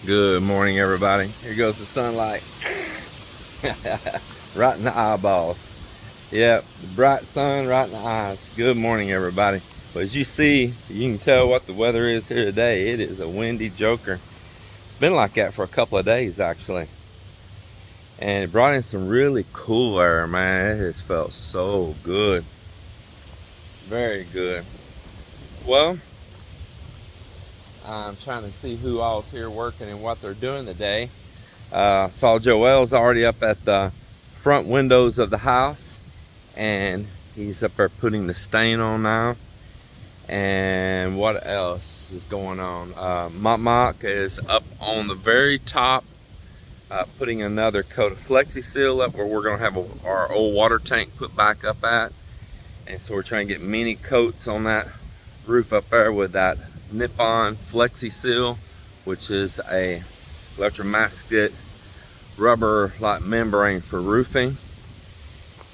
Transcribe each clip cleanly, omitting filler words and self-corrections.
Good morning, everybody. Here goes the sunlight. Right in the eyeballs. Yep, the bright sun right in the eyes. Good morning, everybody. But as you see, you can tell what the weather is here today. It is a windy joker. It's been like that for a couple of days, actually. And it brought in some really cool air, man. It has felt so good. Very good. Well, I'm trying to see who all's here working and what they're doing today. Saw Joel's already up at the front windows of the house, and he's up there putting the stain on now. And what else is going on? Mok is up on the very top, putting another coat of Flexi Seal up where we're gonna have our old water tank put back up at. And so we're trying to get many coats on that roof up there with that Nippon Flexi Seal, which is a electromasket rubber like membrane for roofing.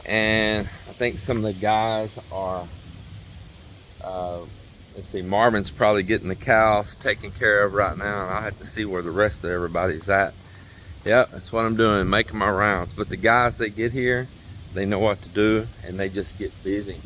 And I think some of the guys are let's see, Marvin's probably getting the cows taken care of right now, and I'll have to see where the rest of everybody's at. Yep, that's what I'm doing, making my rounds. But the guys that get here, they know what to do, and they just get busy.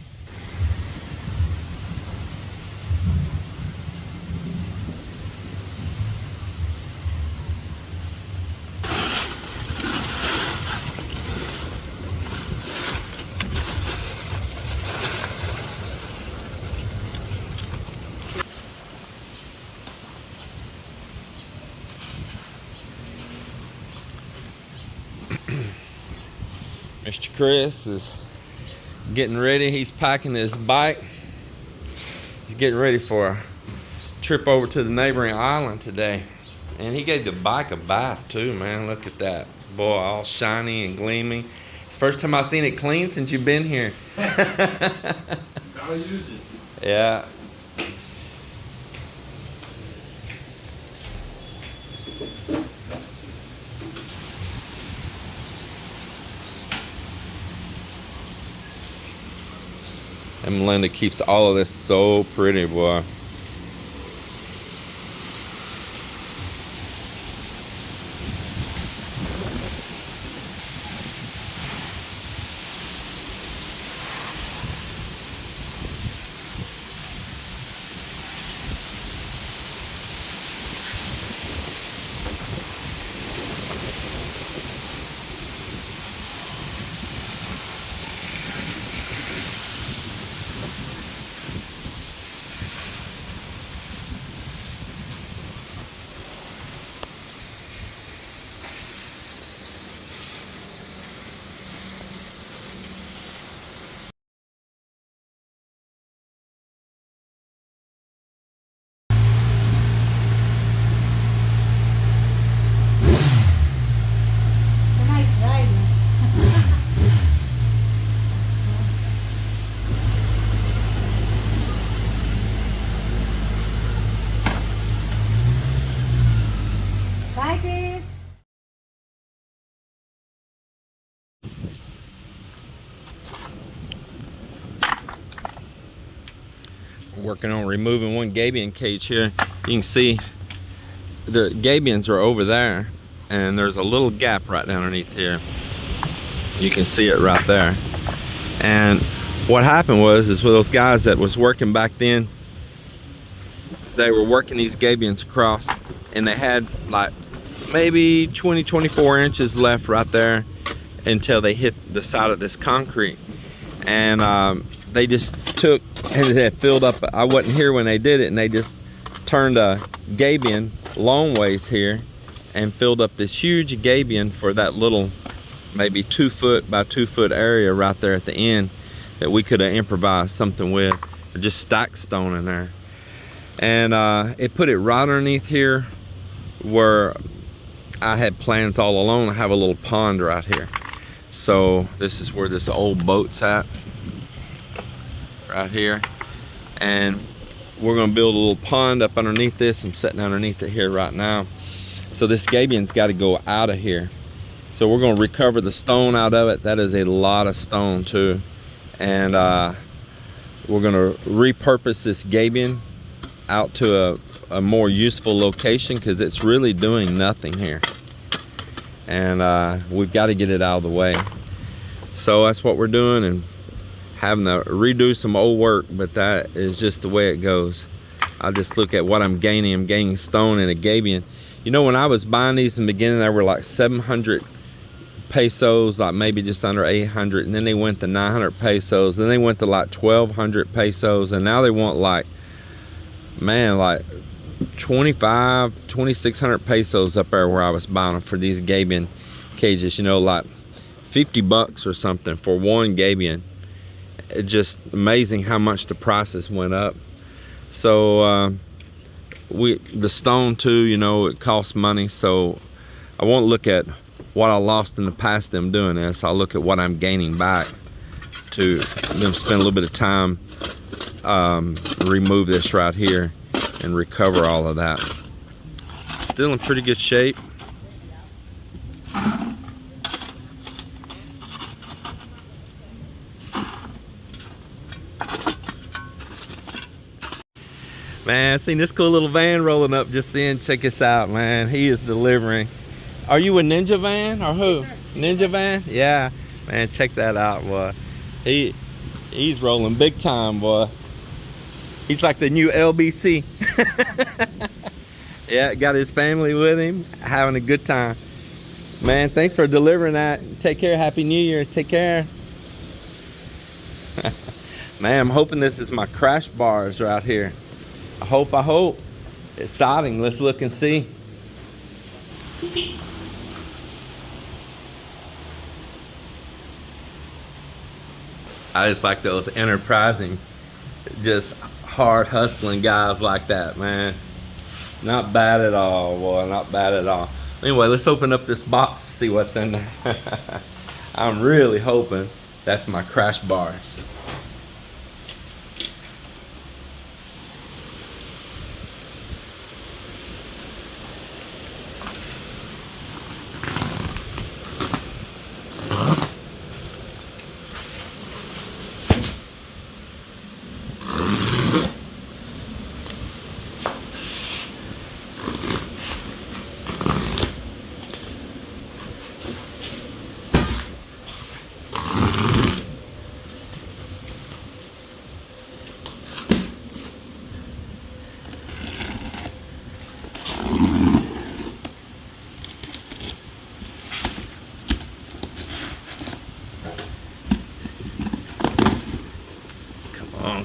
Mr. Chris is getting ready. He's packing his bike. He's getting ready for a trip over to the neighboring island today. And he gave the bike a bath too, man. Look at that. Boy, all shiny and gleaming. It's the first time I've seen it clean since you've been here. Gotta use it. Yeah. And Melinda keeps all of this so pretty, boy. Working on removing one gabion cage here. You can see the gabions are over there, and there's a little gap right underneath here. You can see it right there. And what happened was with those guys that was working back then, they were working these gabions across, and they had like maybe 24 inches left right there until they hit the side of this concrete. And they just took and it filled up. I wasn't here when they did it, and they just turned a gabion long ways here and filled up this huge gabion for that little maybe 2 foot by 2 foot area right there at the end that we could have improvised something with, or just stacked stone in there. And it put it right underneath here where I had plans all along to have a little pond right here. So this is where this old boat's at, right here. And we're gonna build a little pond up underneath this. I'm sitting underneath it here right now. So this gabion's got to go out of here. So we're gonna recover the stone out of it. That is a lot of stone too. And we're gonna repurpose this gabion out to a more useful location because it's really doing nothing here. And we've got to get it out of the way. So that's what we're doing, and having to redo some old work, but that is just the way it goes. I just look at what I'm gaining. I'm gaining stone and a gabion. You know, when I was buying these in the beginning, they were like 700 pesos, like maybe just under 800, and then they went to 900 pesos, then they went to like 1200 pesos, and now they want like, man, like 2600 pesos up there where I was buying them for these gabion cages. You know, like 50 bucks or something for one gabion. It's just amazing how much the prices went up. So the stone too, you know, it costs money, so I won't look at what I lost in the past them doing this. I'll look at what I'm gaining back to them spend a little bit of time remove this right here and recover all of that. Still in pretty good shape. Man, I seen this cool little van rolling up just then. Check this out, man. He is delivering. Are you a Ninja van or who? Ninja van? Yeah. Man, check that out, boy. He's rolling big time, boy. He's like the new LBC. Yeah, got his family with him, having a good time. Man, thanks for delivering that. Take care. Happy New Year. Take care. Man, I'm hoping this is my crash bars right here. I hope. It's siding. Let's look and see. I just like those enterprising, just hard hustling guys like that, man. Not bad at all, boy, not bad at all. Anyway, let's open up this box to see what's in there. I'm really hoping that's my crash bars.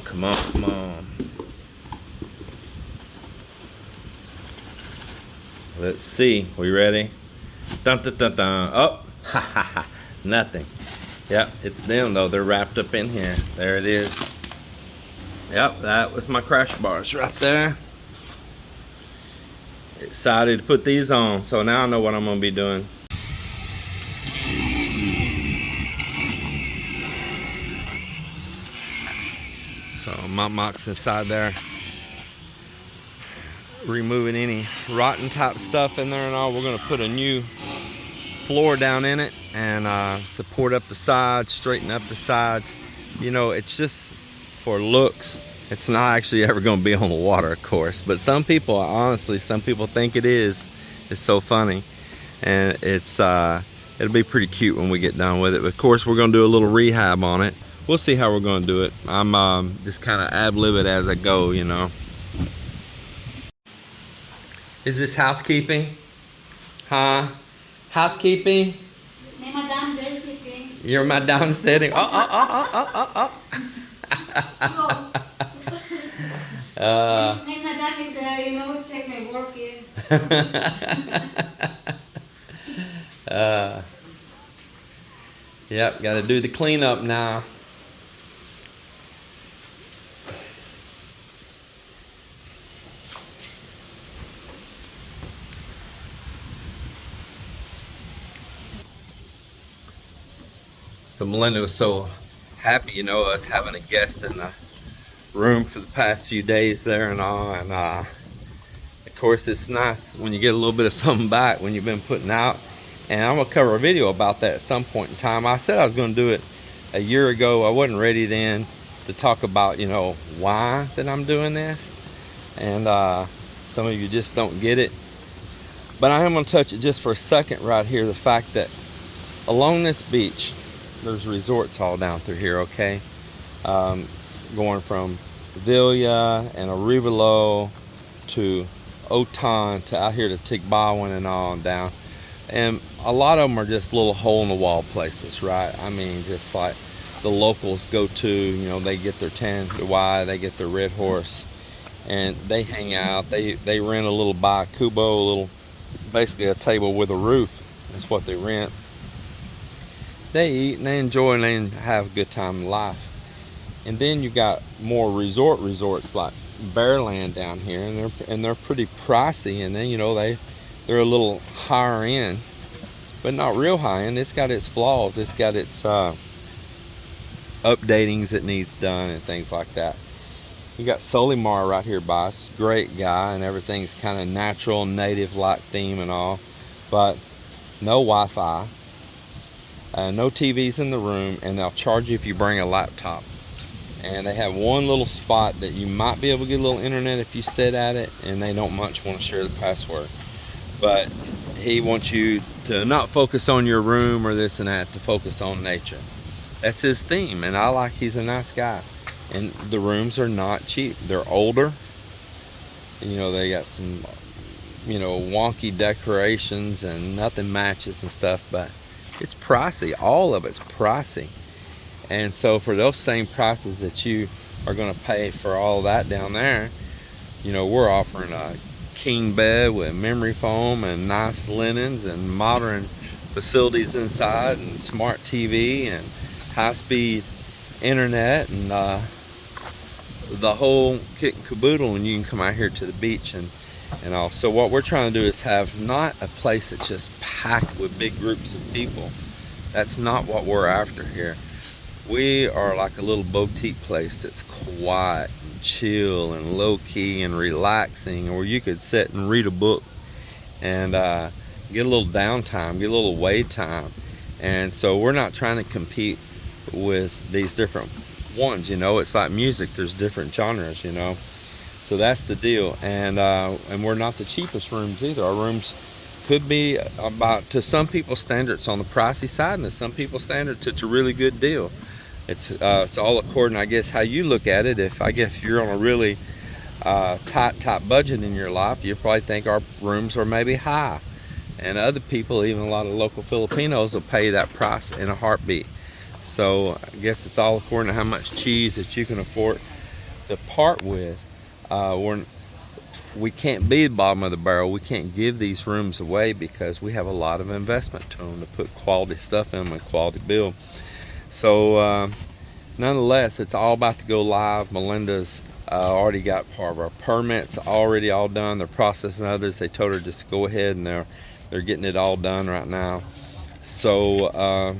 Come on. Let's see. We ready? Dun dun dun dun. Oh, ha ha ha. Nothing. Yep, it's them though. They're wrapped up in here. There it is. Yep, that was my crash bars right there. Excited to put these on. So now I know what I'm gonna be doing. So Mock's inside there, removing any rotten type stuff in there and all. We're gonna put a new floor down in it and support up the sides, straighten up the sides. You know, it's just for looks. It's not actually ever gonna be on the water, of course, but some people, honestly, some people think it is. It's so funny, and it's it'll be pretty cute when we get done with it. But of course, we're gonna do a little rehab on it. We'll see how we're gonna do it. I'm just kind of ad-lib it as I go, you know. Is this housekeeping? Huh? Housekeeping? My madam, they're sleeping. You're madam sitting. Oh. My madam is, check my work here. Yep, gotta do the cleanup now. So Melinda was so happy, you know, us having a guest in the room for the past few days there and all. And of course, it's nice when you get a little bit of something back when you've been putting out. And I'm gonna cover a video about that at some point in time. I said I was gonna do it a year ago. I wasn't ready then to talk about, you know, why that I'm doing this. And Some of you just don't get it. But I am going to touch it just for a second right here. The fact that along this beach, there's resorts all down through here, okay? Going from Villa and Arevalo to Otan to out here to Tigbauan and all down. And a lot of them are just little hole-in-the-wall places, right? I mean, just like the locals go to, you know, they get their tan, their Y, they get their red horse, and they hang out. They rent a little kubo, a little, basically a table with a roof. That's what they rent. They eat and they enjoy and they have a good time in life. And then you got more resorts like Bearland down here, and they're pretty pricey. And then, you know, they're a little higher end, but not real high end. It's got its flaws. It's got its updatings that needs done and things like that. You got Solimar right here by us, great guy, and everything's kind of natural, native like theme and all, but no Wi-Fi, no TVs in the room, and they'll charge you if you bring a laptop. And they have one little spot that you might be able to get a little internet if you sit at it, and they don't much want to share the password. But he wants you to not focus on your room or this and that, to focus on nature. That's his theme, and I like, he's a nice guy. And the rooms are not cheap. They're older. You know, they got some, you know, wonky decorations and nothing matches and stuff, but it's pricey. All of it's pricey. And so for those same prices that you are going to pay for all that down there, you know, we're offering a king bed with memory foam and nice linens and modern facilities inside and smart TV and high-speed internet and the whole kit and caboodle, and you can come out here to the beach and all. So what we're trying to do is have not a place that's just packed with big groups of people. That's not what we're after here. We are like a little boutique place that's quiet and chill and low-key and relaxing, where you could sit and read a book and get a little downtime, get a little away time. And so we're not trying to compete with these different ones, you know. It's like music, there's different genres, you know. So that's the deal. And we're not the cheapest rooms either. Our rooms could be about, to some people's standards, on the pricey side, and to some people's standards it's a really good deal. It's all according, I guess, how you look at it. If you're on a really tight budget in your life, you probably think our rooms are maybe high, and other people, even a lot of local Filipinos, will pay that price in a heartbeat. So I guess it's all according to how much cheese that you can afford to part with. We can't be the bottom of the barrel. We can't give these rooms away because we have a lot of investment to them to put quality stuff in them and quality build. So nonetheless, it's all about to go live. Melinda's already got part of our permits already all done. They're processing others. They told her just to go ahead, and they're getting it all done right now. So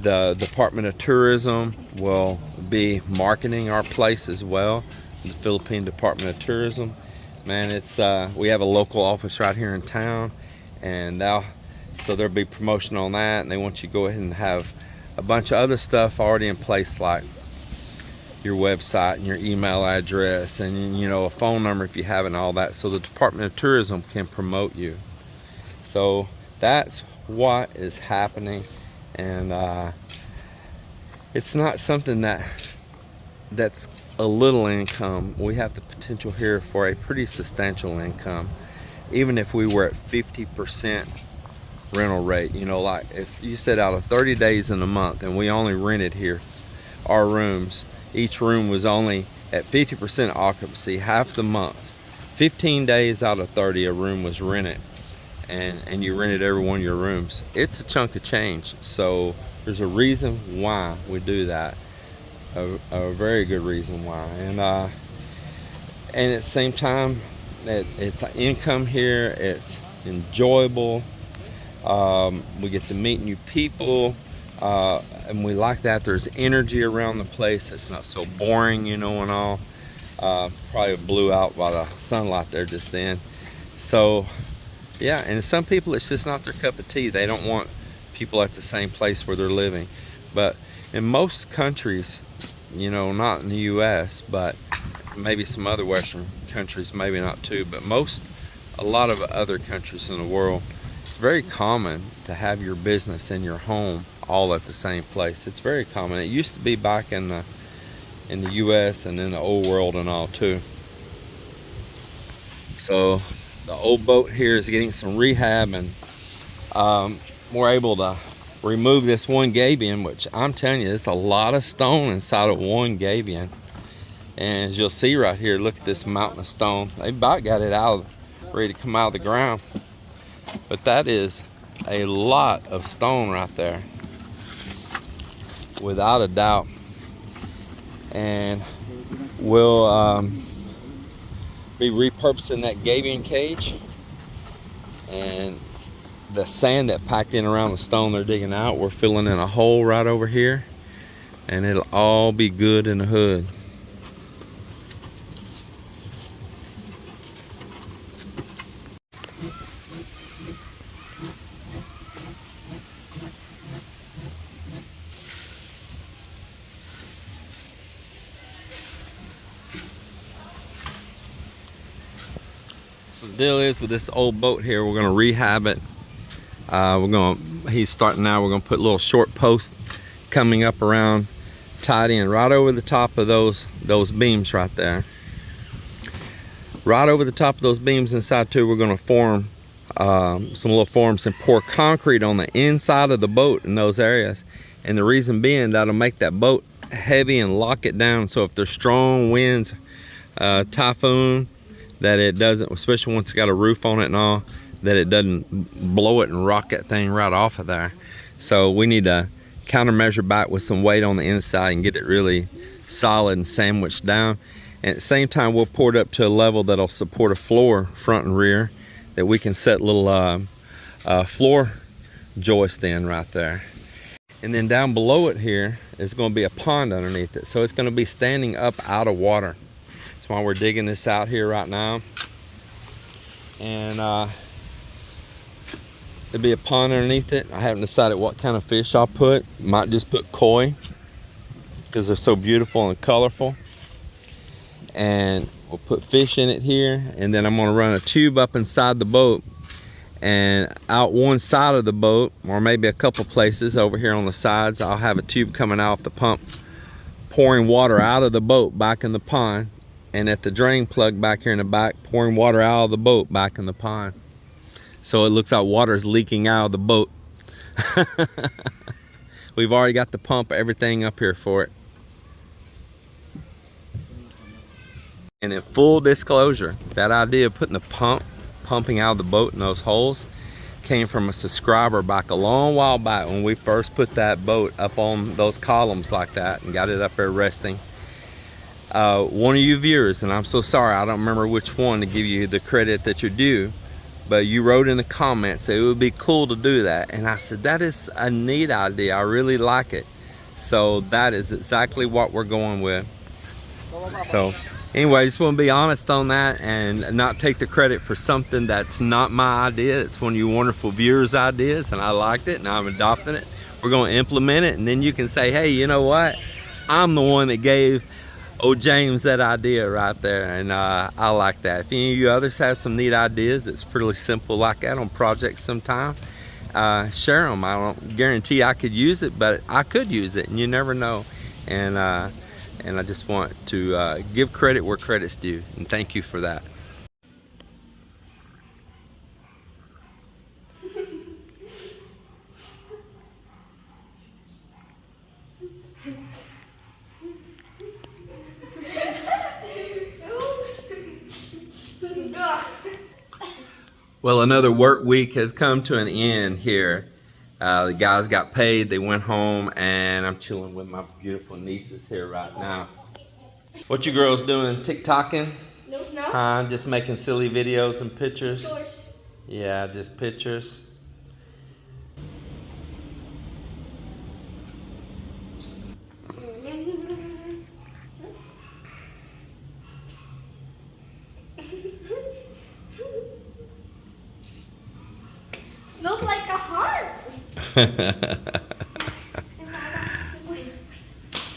the Department of Tourism will be marketing our place as well. The Philippine Department of Tourism, man, it's we have a local office right here in town, and so there'll be promotion on that, and they want you to go ahead and have a bunch of other stuff already in place, like your website and your email address and, you know, a phone number if you have it and all that, so the Department of Tourism can promote you. So that's what is happening. And it's not something that's a little income. We have the potential here for a pretty substantial income, even if we were at 50% rental rate. You know, like if you said out of 30 days in a month and we only rented here our rooms, each room was only at 50% occupancy half the month, 15 days out of 30 a room was rented, and you rented every one of your rooms. It's a chunk of change. So there's a reason why we do that, a very good reason why. And at the same time, it's an income here, it's enjoyable. We get to meet new people, and we like that. There's energy around the place. It's not so boring, you know, and all. Probably blew out by the sunlight there just then. So yeah, and some people, it's just not their cup of tea. They don't want people at the same place where they're living. But in most countries, you know, not in the US, but maybe some other Western countries, maybe not too, but a lot of other countries in the world, it's very common to have your business and your home all at the same place. It's very common. It used to be back in the US and in the old world and all too. So the old boat here is getting some rehab, and we're able to remove this one gabion, which I'm telling you, there's a lot of stone inside of one gabion. And as you'll see right here, look at this mountain of stone. They about got it out, ready to come out of the ground. But that is a lot of stone right there, without a doubt. And we'll be repurposing that gabion cage, and the sand that packed in around the stone they're digging out, we're filling in a hole right over here, and it'll all be good in the hood. So the deal is, with this old boat here, we're gonna rehab it. He's starting now, we're gonna put little short posts coming up around, tied in right over the top of those beams right there. Right over the top of those beams inside too, we're gonna form some little forms and pour concrete on the inside of the boat in those areas. And the reason being, that'll make that boat heavy and lock it down. So if there's strong winds, typhoon, that it doesn't, especially once it's got a roof on it and all, that it doesn't blow it and rock that thing right off of there. So we need to countermeasure back with some weight on the inside and get it really solid and sandwiched down. And at the same time, we'll pour it up to a level that'll support a floor front and rear, that we can set little floor joist in right there. And then down below it here is going to be a pond underneath it. So it's going to be standing up out of water. That's why we're digging this out here right now. And there'll be a pond underneath it. I haven't decided what kind of fish I'll put. Might just put koi, because they're so beautiful and colorful. And we'll put fish in it here. And then I'm going to run a tube up inside the boat, and out one side of the boat, or maybe a couple places over here on the sides, I'll have a tube coming out the pump, pouring water out of the boat back in the pond. And at the drain plug back here in the back, pouring water out of the boat back in the pond. So it looks like water is leaking out of the boat. We've already got the pump, everything up here for it. And in full disclosure, that idea of putting the pumping out of the boat in those holes, came from a subscriber back a long while back, when we first put that boat up on those columns like that and got it up there resting. One of you viewers, and I'm so sorry, I don't remember which one to give you the credit that you're due, but you wrote in the comments that it would be cool to do that. And I said, that is a neat idea, I really like it. So that is exactly what we're going with. So anyway, I just want to be honest on that and not take the credit for something that's not my idea. It's one of you wonderful viewers' ideas, and I liked it and I'm adopting it. We're going to implement it, and then you can say, hey, you know what, I'm the one that gave James that idea right there. And I like that. If any of you others have some neat ideas that's pretty simple like that on projects sometime, share them. I don't guarantee I could use it, but I could use it, and you never know. And I just want to give credit where credit's due, and thank you for that. Well, another work week has come to an end here. The guys got paid, they went home, and I'm chilling with my beautiful nieces here right now. What you girls doing? TikToking? No. Just making silly videos and pictures? Of course. Yeah, just pictures. Smells like a heart.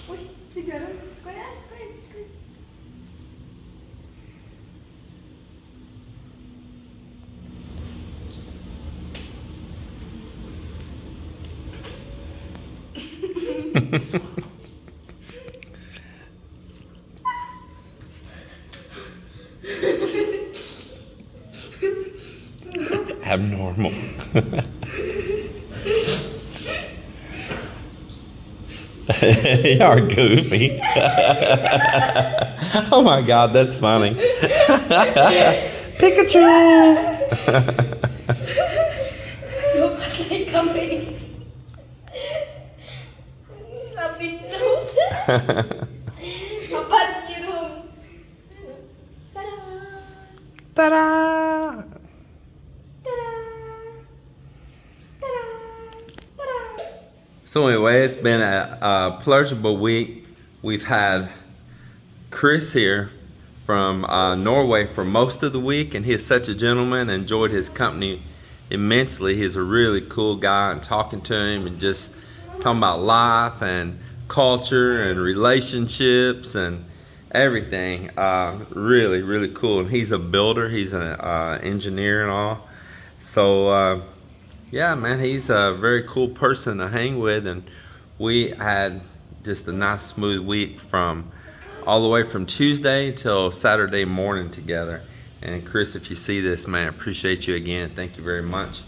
Wait, together. Square. Abnormal. You are goofy. Oh my God, that's funny. Pikachu! Look like a maze. A big nose. A bad room. Ta-da! Ta-da! So anyway, it's been a pleasurable week. We've had Chris here from Norway for most of the week, and he's such a gentleman. Enjoyed his company immensely. He's a really cool guy, and talking to him and just talking about life and culture and relationships and everything. Really, really cool. And he's a builder. He's an engineer and all. So yeah, man, he's a very cool person to hang with, and we had just a nice smooth week from all the way from Tuesday till Saturday morning together. And Chris, if you see this, man, I appreciate you again. Thank you very much.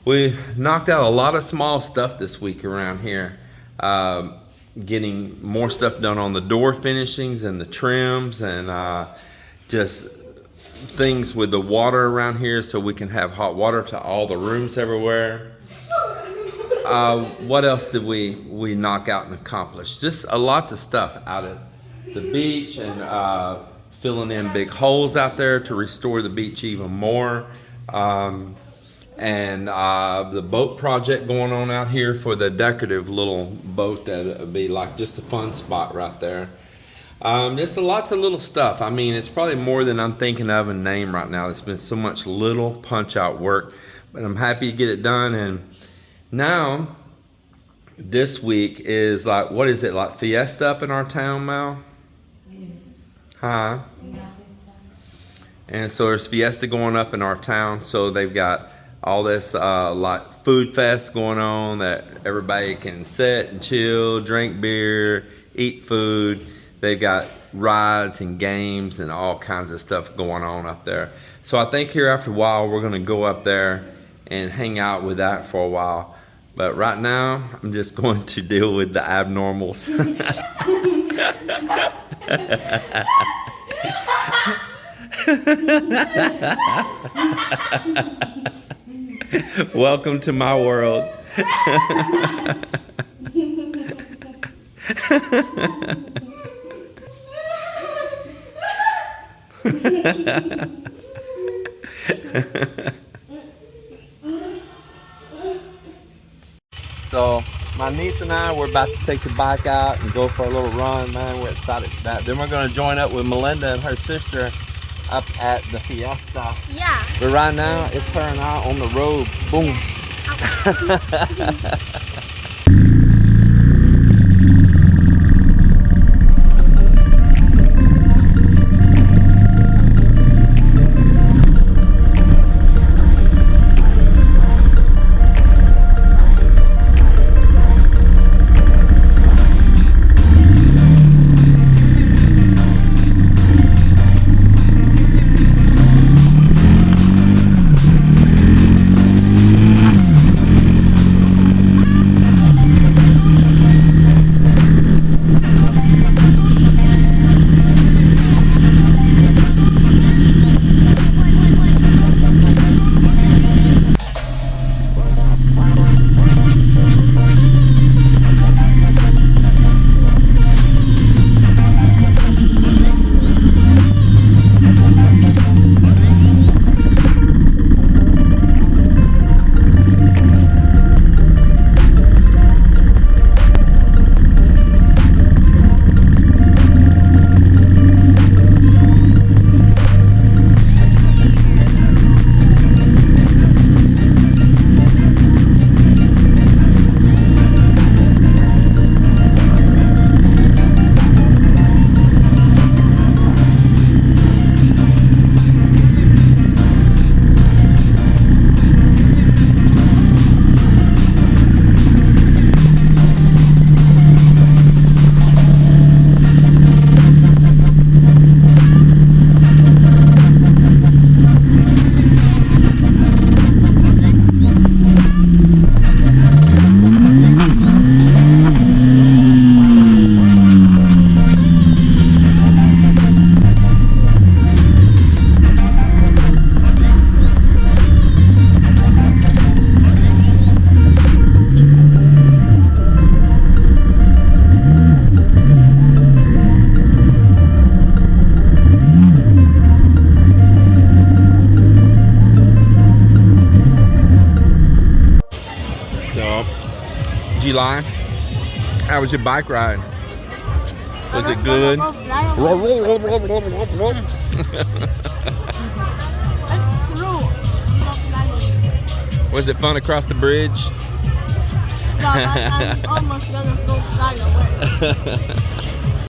We knocked out a lot of small stuff this week around here, getting more stuff done on the door finishings and the trims, and just things with the water around here so we can have hot water to all the rooms everywhere. What else did we knock out and accomplish? Just lots of stuff out at the beach, and filling in big holes out there to restore the beach even more. And the boat project going on out here for the decorative little boat that would be like just a fun spot right there. Just lots of little stuff. I mean, it's probably more than I'm thinking of in name right now. There's been so much little punch out work, but I'm happy to get it done. And now this week is like, what is it, like fiesta up in our town, Mal? Yes. Huh? And so there's fiesta going up in our town. So they've got all this like food fest going on that everybody can sit and chill, drink beer, eat food. They've got rides and games and all kinds of stuff going on up there. So I think here after a while we're gonna go up there and hang out with that for a while. But right now I'm just going to deal with the abnormals. Welcome to my world. So my niece and I, we're about to take the bike out and go for a little run, man. We're excited for that. Then we're going to join up with Melinda and her sister up at the fiesta. Yeah. But right now, it's her and I on the road. Boom. you lie? How was your bike ride? Was it good? Was it fun across the bridge? I'm almost gonna go fly away.